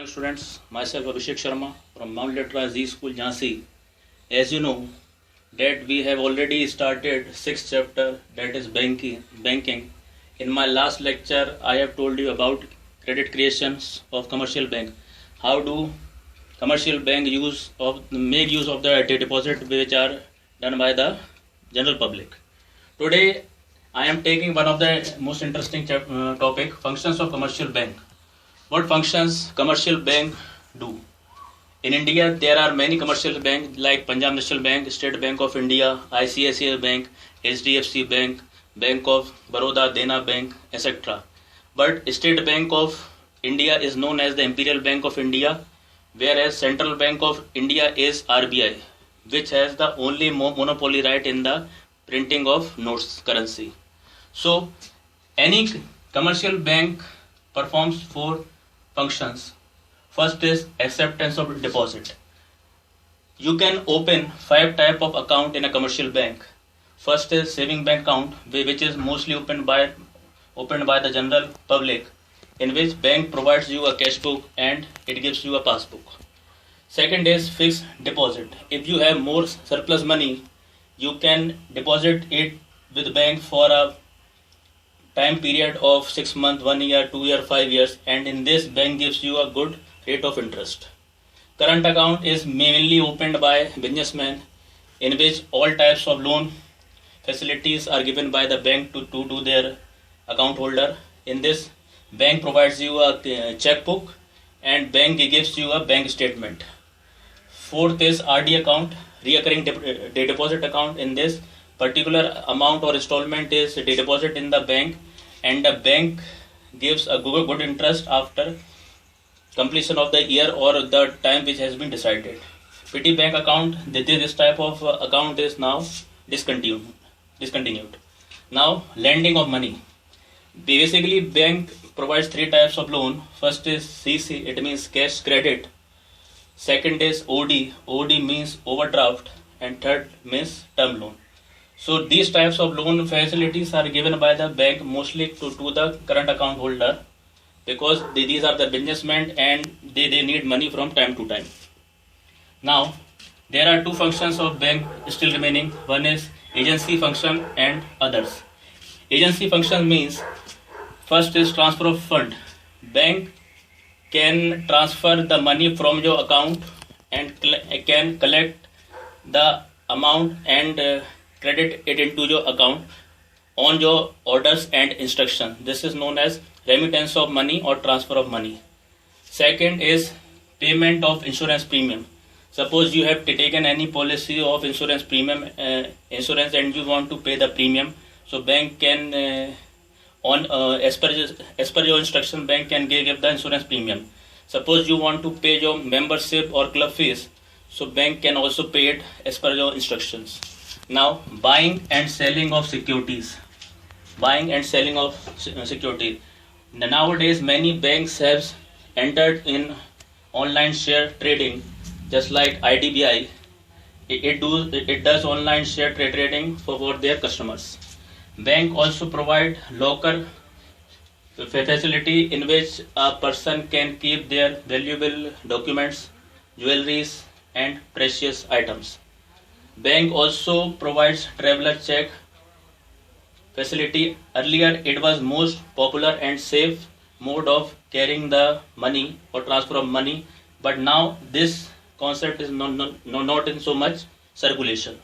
students, myself Abhishek Sharma from Mount Litra Z School, Jhansi. As you know that we have already started sixth chapter, that is banking. In my last lecture, I have told you about credit creations of commercial bank. How do commercial bank make use of the deposit which are done by the general public. Today, I am taking one of the most interesting topic, functions of commercial bank. What functions commercial bank do? In India, there are many commercial banks like Punjab National Bank, State Bank of India, ICICI Bank, HDFC Bank, Bank of Baroda, Dena Bank, etc. But State Bank of India is known as the Imperial Bank of India, whereas Central Bank of India is RBI, which has the only monopoly right in the printing of notes currency. So, any commercial bank performs four functions. First is acceptance of deposit. You can open 5 type of account in a commercial bank. First is saving bank account, which is mostly opened by the general public, in which bank provides you a cash book and it gives you a passbook. Second is fixed deposit. If you have more surplus money, you can deposit it with the bank for a time period of 6 months, 1 year, 2 year, 5 years, and in this bank gives you a good rate of interest. Current account is mainly opened by businessmen, in which all types of loan facilities are given by the bank to their account holder. In this, bank provides you a checkbook and bank gives you a bank statement. Fourth is RD account, recurring deposit account. In this, particular amount or installment is deposit in the bank and the bank gives a good interest after completion of the year or the time which has been decided. PT bank account, this type of account is now discontinued. Now, lending of money. Basically, bank provides 3 types of loan. First is CC, it means cash credit. Second is OD, OD means overdraft, and third means term loan. So these types of loan facilities are given by the bank mostly to the current account holder, because these are the businessmen and they need money from time to time. Now, there are 2 functions of bank still remaining. One is agency function and others. Agency function means first is transfer of fund. Bank can transfer the money from your account and can collect the amount and credit it into your account on your orders and instruction. This is known as remittance of money or transfer of money. Second is payment of insurance premium. Suppose you have taken any policy of insurance premium insurance and you want to pay the premium. So bank can as per your instruction, bank can give the insurance premium. Suppose you want to pay your membership or club fees, so bank can also pay it as per your instructions. Now, buying and selling of securities. Buying and selling of security. Nowadays, many banks have entered in online share trading, just like IDBI. It does online share trading for their customers. Bank also provide locker facility in which a person can keep their valuable documents, jewelries and precious items. Bank also provides traveler check facility. Earlier it was most popular and safe mode of carrying the money or transfer of money, but now this concept is not in so much circulation.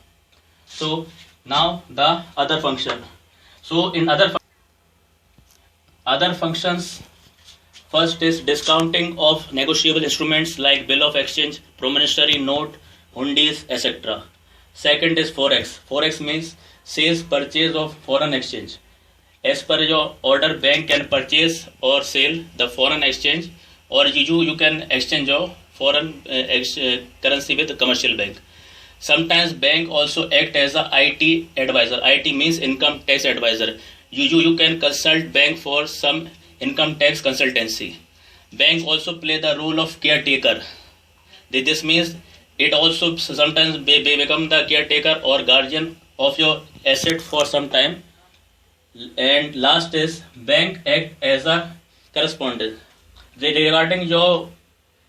So now the other function. So in other functions, first is discounting of negotiable instruments like bill of exchange, promissory note, hundis, etc. Second is forex. Forex means sales purchase of foreign exchange. As per your order, bank can purchase or sell the foreign exchange, or you can exchange your foreign currency with the commercial bank. Sometimes bank also act as a IT advisor. IT means income tax advisor. You can consult bank for some income tax consultancy. Bank also play the role of caretaker. This means it also sometimes become the caretaker or guardian of your asset for some time. And last is bank act as a correspondent. Regarding your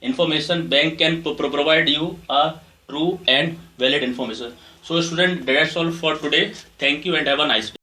information, bank can provide you a true and valid information. So student, that's all for today. Thank you and have a nice day.